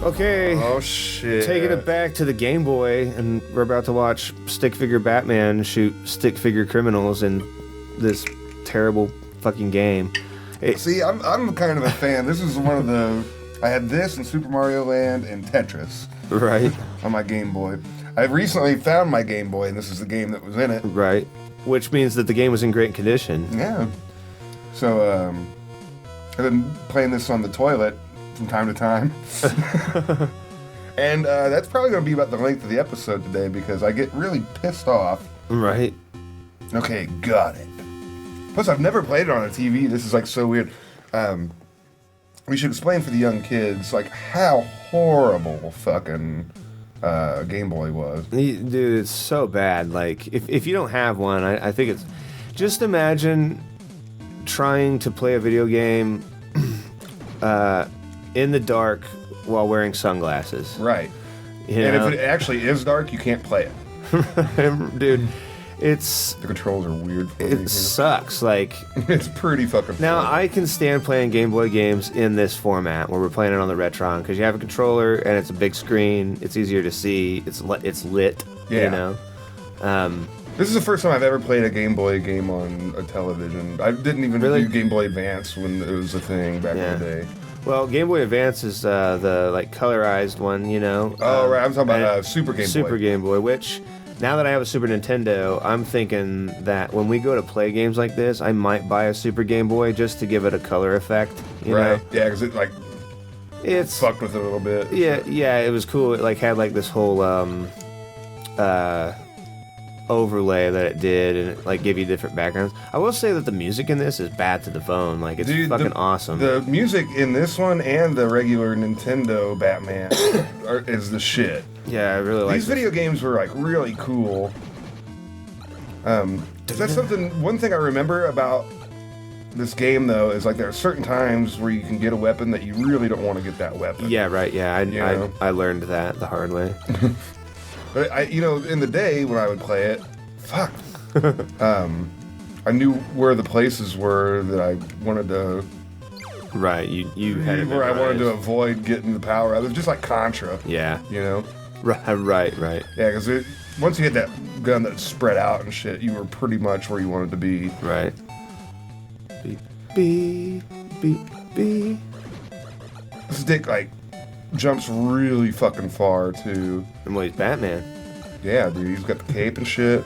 Okay. Oh shit. Taking it back to the Game Boy, and we're about to watch stick figure Batman shoot stick figure criminals in this terrible fucking game. See, I'm kind of a fan. This is one of the... I had this and Super Mario Land and Tetris. Right. On my Game Boy. I recently found my Game Boy, and this is the game that was in it. Right. Which means that the game was in great condition. Yeah. So, I've been playing this on the toilet from time to time. And that's probably going to be about the length of the episode today, because I get really pissed off. Right. Okay, got it. Plus, I've never played it on a TV. This is, like, so weird. We should explain for the young kids, like, how horrible fucking Game Boy was. Dude, it's so bad. Like, if you don't have one, I think it's... Just imagine trying to play a video game in the dark while wearing sunglasses. Right. You and know? if it actually is dark, you can't play it. Dude, it's... The controls are weird for me. It sucks. Like... It's pretty fucking fun. Now, I can stand playing Game Boy games in this format, where we're playing it on the Retron, because you have a controller, and it's a big screen, it's easier to see, it's lit, yeah. You know? This is the first time I've ever played a Game Boy game on a television. I didn't even do Game Boy Advance when it was a thing back in the day. Well, Game Boy Advance is the, like, colorized one, you know? Oh, right, I'm talking about Super Game Boy. Super Game Boy, which... Now that I have a Super Nintendo, I'm thinking that when we go to play games like this, I might buy a Super Game Boy just to give it a color effect. You know? Yeah, because it, like, it's fucked with it a little bit. Yeah, it was cool. It, like, had, like, this whole, overlay that it did, and it, like, gave you different backgrounds. I will say that the music in this is bad to the bone. Like, it's fucking awesome. The music in this one and the regular Nintendo Batman is the shit. Yeah, I really like these video games were, like, really cool. That's something... One thing I remember about this game, though, is, like, there are certain times where you can get a weapon that you really don't want to get that weapon. Yeah, right, yeah. I learned that the hard way. But, you know, in the day when I would play it, fuck. I knew where the places were that I wanted to... Right, you had it where I wanted to avoid getting the power up. It was just like Contra. Yeah. You know? Right. Yeah, because once you hit that gun that spread out and shit, you were pretty much where you wanted to be. Right. Beep. This dick, like, jumps really fucking far, too. And well, he's Batman. Yeah, dude, he's got the cape and shit.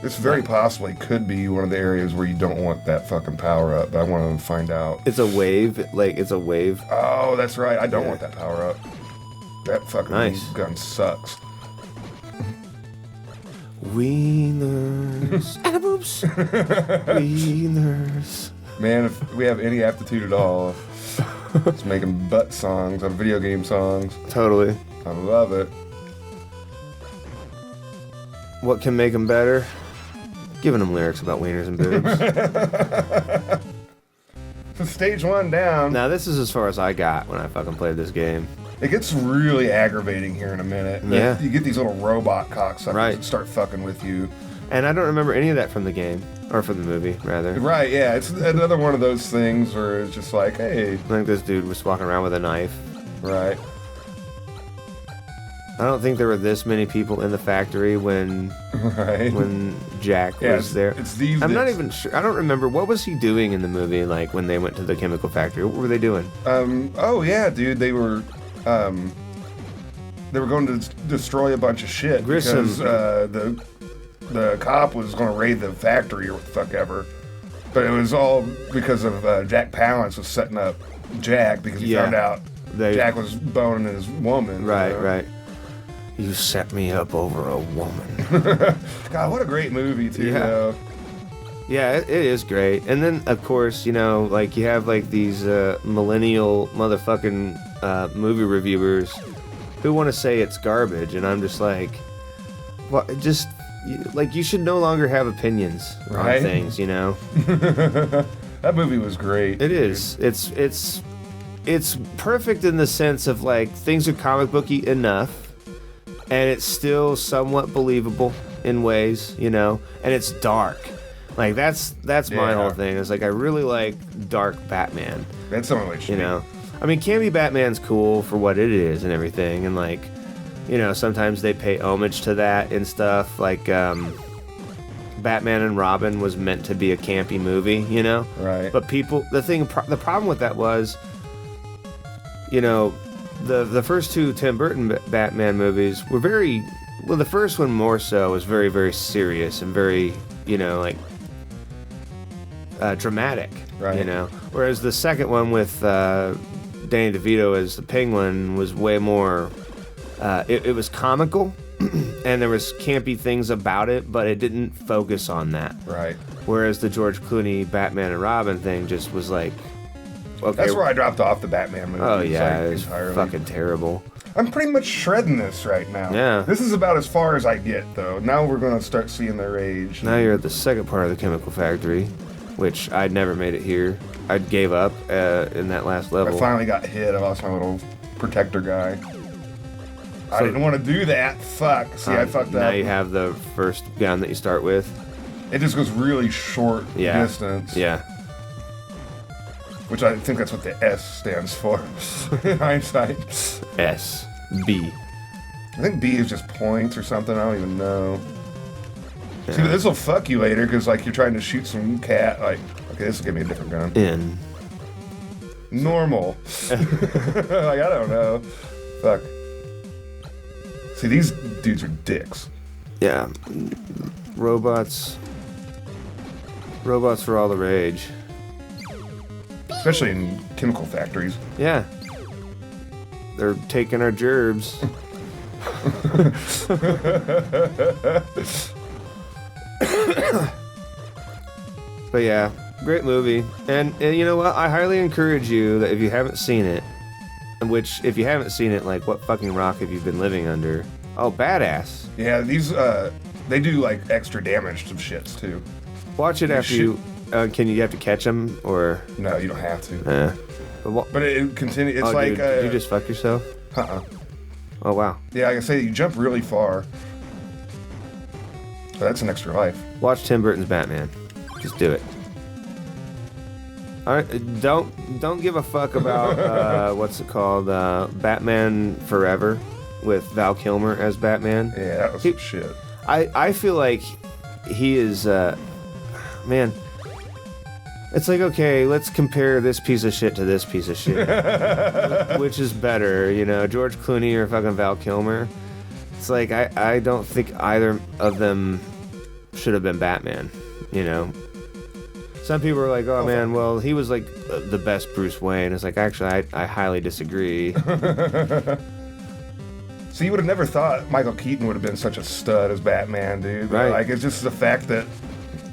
This very possibly could be one of the areas where you don't want that fucking power up, but I want to find out. It's a wave, like, it's a wave. Oh, that's right, I don't want that power up. That fucking gun sucks. Wieners. Boobs. Wieners. Man, if we have any aptitude at all, it's making butt songs on video game songs. Totally. I love it. What can make them better? Giving them lyrics about wieners and boobs. So stage one down. Now, this is as far as I got when I fucking played this game. It gets really aggravating here in a minute. Yeah. You get these little robot cocksuckers that start fucking with you. And I don't remember any of that from the game. Or from the movie, rather. Right, yeah. It's another one of those things where it's just like, hey. I think this dude was walking around with a knife. Right. I don't think there were this many people in the factory when Jack was there. It's these. I'm not even sure. I don't remember. What was he doing in the movie, like, when they went to the chemical factory? What were they doing? Oh, yeah, dude. They were going to destroy a bunch of shit. Grissom. Because the cop was going to raid the factory or what the fuck ever. But it was all because of Jack Palance was setting up Jack because he found out Jack was boning his woman. Right, right. You set me up over a woman. God, what a great movie, too, though. Yeah, it is great. And then, of course, you know, like, you have, like, these millennial motherfucking movie reviewers who want to say it's garbage, and I'm just like, what? Just, like, you should no longer have opinions on things, you know? That movie was great. It is. It's perfect in the sense of, like, things are comic booky enough, and it's still somewhat believable in ways, you know, and it's dark. Like that's my whole thing. It's like I really like dark Batman. That's something like you know. I mean, campy Batman's cool for what it is and everything, and like, you know, sometimes they pay homage to that and stuff. Like, Batman and Robin was meant to be a campy movie, you know. Right. But the problem with that was, you know, the first two Tim Burton Batman movies were the first one more so was very, very serious and very, you know, like, dramatic, right. You know. Whereas the second one with Danny DeVito as the Penguin was way more, it was comical, and there was campy things about it, but it didn't focus on that. Right. Whereas the George Clooney Batman and Robin thing just was like, okay. That's where I dropped off the Batman movie. Oh yeah, like, it was entirely. fucking terrible. I'm pretty much shredding this right now. Yeah. This is about as far as I get, though. Now we're going to start seeing their age. Now you're at the second part of the chemical factory, which I'd never made it here. I gave up in that last level. I finally got hit. I lost my little protector guy. I didn't want to do that. Fuck. See, I fucked up. Now you have the first gun that you start with. It just goes really short distance. Yeah. Which I think that's what the S stands for in hindsight. S. B. I think B is just points or something. I don't even know. Yeah. See, but this will fuck you later because, like, you're trying to shoot some cat. Like, okay, this will give me a different gun. N. Normal. Like, I don't know. Fuck. See, these dudes are dicks. Yeah. Robots are all the rage. Especially in chemical factories. Yeah. They're taking our gerbs. But yeah, great movie. And you know what? I highly encourage you that if you haven't seen it, which if you haven't seen it, like, what fucking rock have you been living under? Oh, badass. Yeah, these, they do, like, extra damage to shits, too. Watch it after you... can you have to catch them, or... No, you don't have to. But it continues. It's like... Dude, did you just fuck yourself? Uh-uh. Oh, wow. Yeah, like I say, you jump really far. But that's an extra life. Watch Tim Burton's Batman. Just do it. All right, don't give a fuck about what's it called, Batman Forever, with Val Kilmer as Batman. Yeah, that was some shit. I feel like he is, man. It's like, okay, let's compare this piece of shit to this piece of shit. Which is better, you know, George Clooney or fucking Val Kilmer? It's like, I don't think either of them should have been Batman, you know? Some people are like, oh man, well, he was like the best Bruce Wayne. It's like, actually, I highly disagree. So you would have never thought Michael Keaton would have been such a stud as Batman, dude. Right. Like, it's just the fact that,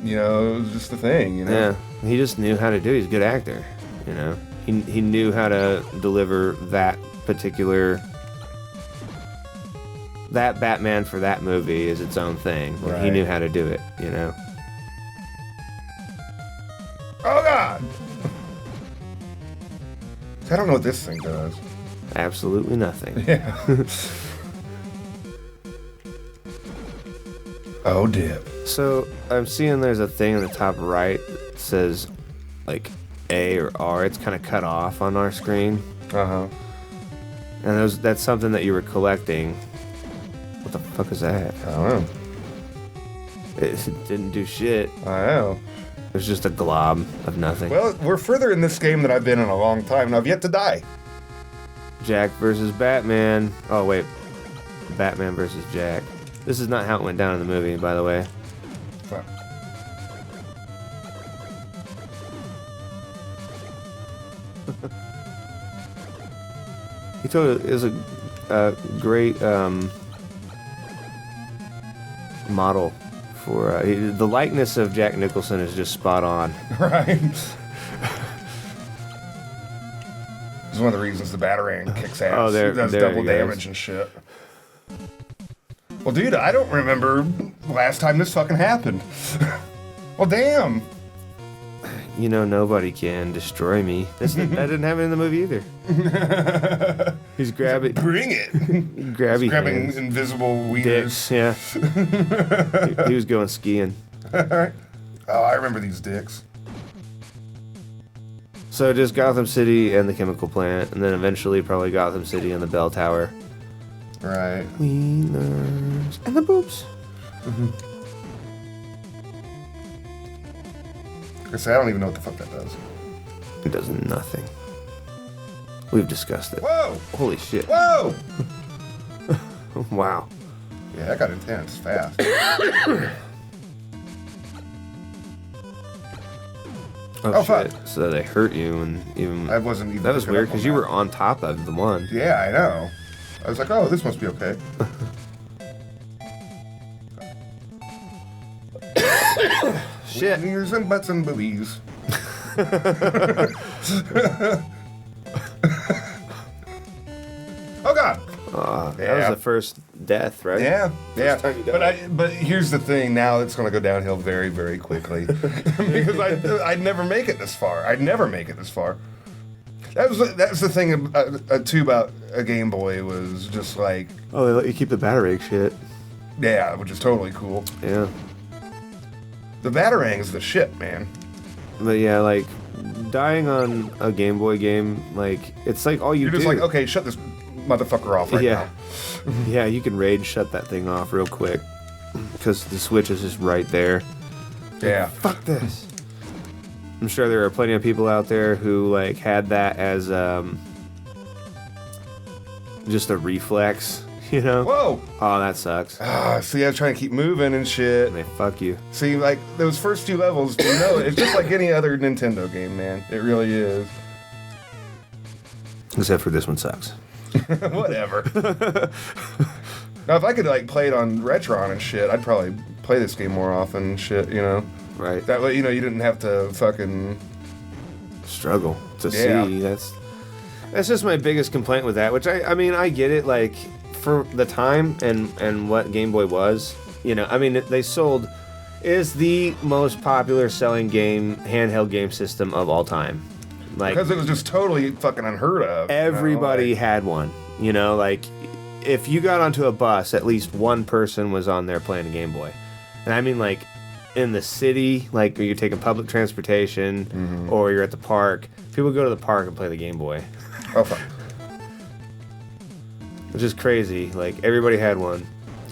you know, it was just the thing, you know? Yeah, he just knew how to do it. He's a good actor, you know? He knew how to deliver that particular... That Batman for that movie is its own thing. Right. He knew how to do it, you know? Oh, God! I don't know what this thing does. Absolutely nothing. Yeah. Oh, dip. So, I'm seeing there's a thing in the top right that says, like, A or R. It's kind of cut off on our screen. Uh-huh. And that's something that you were collecting. What the fuck is that? I don't know. It didn't do shit. I know. It was just a glob of nothing. Well, we're further in this game than I've been in a long time, and I've yet to die. Jack versus Batman. Oh, wait. Batman versus Jack. This is not how it went down in the movie, by the way. Fuck. He told it was a great model for the likeness of Jack Nicholson is just spot on. Right. This is one of the reasons the Batarang kicks ass. Oh, there, He does there double he goes. damage and shit. Well, dude, I don't remember last time this fucking happened. Well, damn. You know, nobody can destroy me. That didn't happen in the movie either. He's grabbing. Bring it. Grabbing invisible wieners. Dicks, yeah. he was going skiing. Alright. Oh, I remember these dicks. So just Gotham City and the chemical plant, and then eventually probably Gotham City and the bell tower. Right. Wieners and the boobs. I say, I don't even know what the fuck that does. It does nothing. We've discussed it. Whoa! Holy shit. Whoa! Wow. Yeah, that got intense fast. Oh fuck. shit. So they hurt you and even... I wasn't even... That was picking weird up on because you that. were on top of the one. Yeah, I know. I was like, oh, this must be okay. Shit. Ears and butts and boobies. Oh god. That was the first death, right? Yeah, yeah. time you died. But here's the thing. Now it's going to go downhill very, very quickly because I'd never make it this far. I'd never make it this far. That's the thing too about a Game Boy was just like, Oh, they let you keep the Batarang shit. yeah, which is totally cool. Yeah. The Batarang's the shit, man. But yeah, like, dying on a Game Boy game, like, it's like all you You're do. just like, okay, shut this motherfucker off right Yeah. now. Yeah, you can rage shut that thing off real quick. Because the Switch is just right there. Yeah. Fuck this. I'm sure there are plenty of people out there who, like, had that as, just a reflex, you know? Whoa. Oh, that sucks. See, I was trying to keep moving and shit. And they fuck you. See, like, those first few levels, you know, it's just like any other Nintendo game, man. It really is. Except for this one sucks. Whatever. Now, if I could, like, play it on Retron and shit, I'd probably play this game more often and shit, you know? Right. That way, you know, you didn't have to fucking... Struggle to Yeah. see. That's just my biggest complaint with that, which I mean, I get it, like, for the time and what Game Boy was, you know, I mean, they sold, is the most popular selling handheld game system of all time. Like, Because it was just totally fucking unheard of. everybody You know? had one, you know, like, if you got onto a bus, at least one person was on there playing a Game Boy. And I mean, like, in the city, like, you're taking public transportation, or you're at the park, people go to the park and play the Game Boy. Oh, fuck. Which is crazy. Like, everybody had one.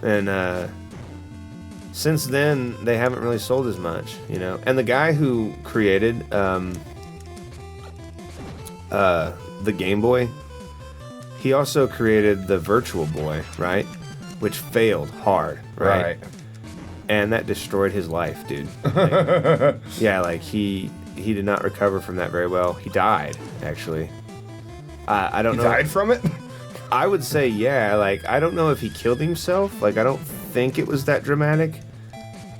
And since then, they haven't really sold as much, you know? And the guy who created the Game Boy, he also created the Virtual Boy, right? Which failed hard, right? And that destroyed his life, dude. Like, yeah, like, he did not recover from that very well. He died, actually. I don't know. He died from it? I would say, yeah. Like, I don't know if he killed himself. Like, I don't think it was that dramatic.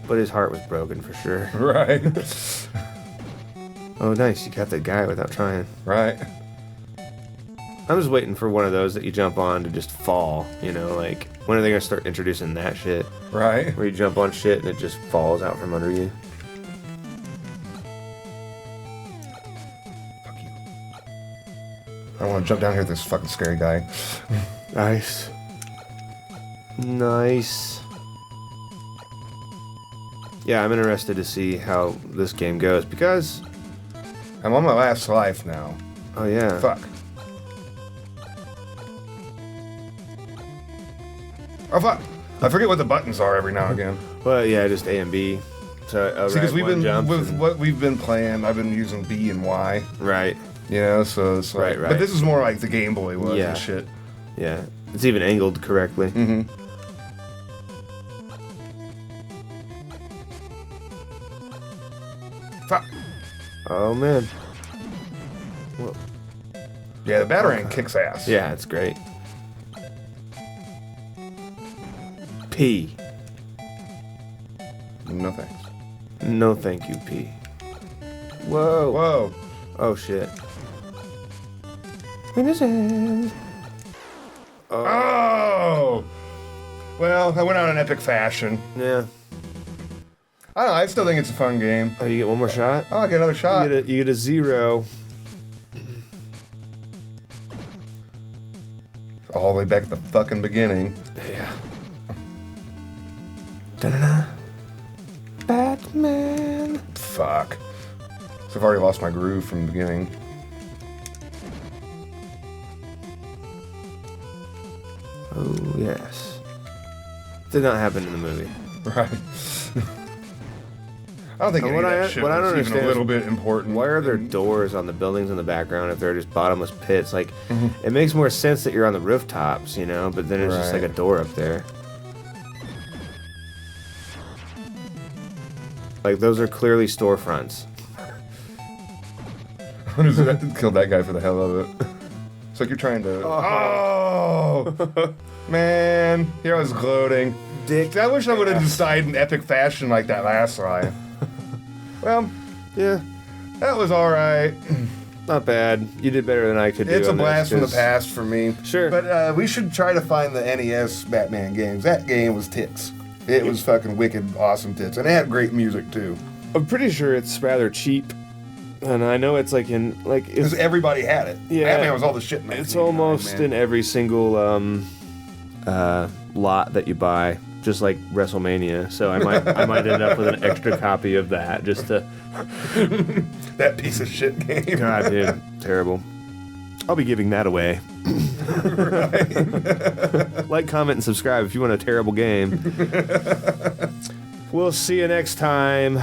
But his heart was broken for sure. Right. Oh, nice. You got that guy without trying. Right. I'm just waiting for one of those that you jump on to just fall. You know, like, when are they going to start introducing that shit? Right. Where you jump on shit and it just falls out from under you. Fuck you. I don't want to jump down here with this fucking scary guy. Nice. Nice. Yeah, I'm interested to see how this game goes because... I'm on my last life now. Oh, yeah. Fuck. Oh, fuck. I forget what the buttons are every now and again. Well, yeah, just A and B. So, See, because we've been, with and, what we've been playing, I've been using B and Y. right. You know, so it's like... Right. But this is more like the Game Boy was Yeah. and shit. Yeah. It's even angled correctly. Mm-hmm. Fuck. Oh, man. Whoa. Yeah, the Batarang kicks ass. Yeah, it's great. P. No thanks. No thank you, P. Whoa. Whoa. Oh, shit. Innocent. Oh! Well, I went out in epic fashion. Yeah. I don't know, I still think it's a fun game. Oh, you get one more shot? Oh, I get another shot. You get a 0. All the way back at the fucking beginning. Yeah. Da-da-da. Batman. Fuck. So I've already lost my groove from the beginning. Oh, yes. Did not happen in the movie. Right. I don't think any of that shit what I don't was even understand a little bit important. Why are there doors on the buildings in the background if they're just bottomless pits? Like, Mm-hmm. it makes more sense that you're on the rooftops, you know, but then it's just like Right. a door up there. Like, those are clearly storefronts. Killed that guy for the hell of it. It's like you're trying to. Oh, man! Here I was gloating. Dick. I wish I would have just died in epic fashion like that last time. Well, Yeah, that was all right. not bad. You did better than I could do. It's a on this, blast from the 'cause- past for me. Sure. But we should try to find the NES Batman games. That game was tits. It was fucking wicked, awesome tits, and it had great music too. I'm pretty sure it's rather cheap, and I know it's like in like Because it's everybody had it. Yeah. Batman was all the shit in it's 1989, almost man. in every single lot that you buy, just like WrestleMania. So I might end up with an extra copy of that just to. that piece of shit game. God, dude, terrible. I'll be giving that away. Like, comment, and subscribe if you want a terrible game. We'll see you next time.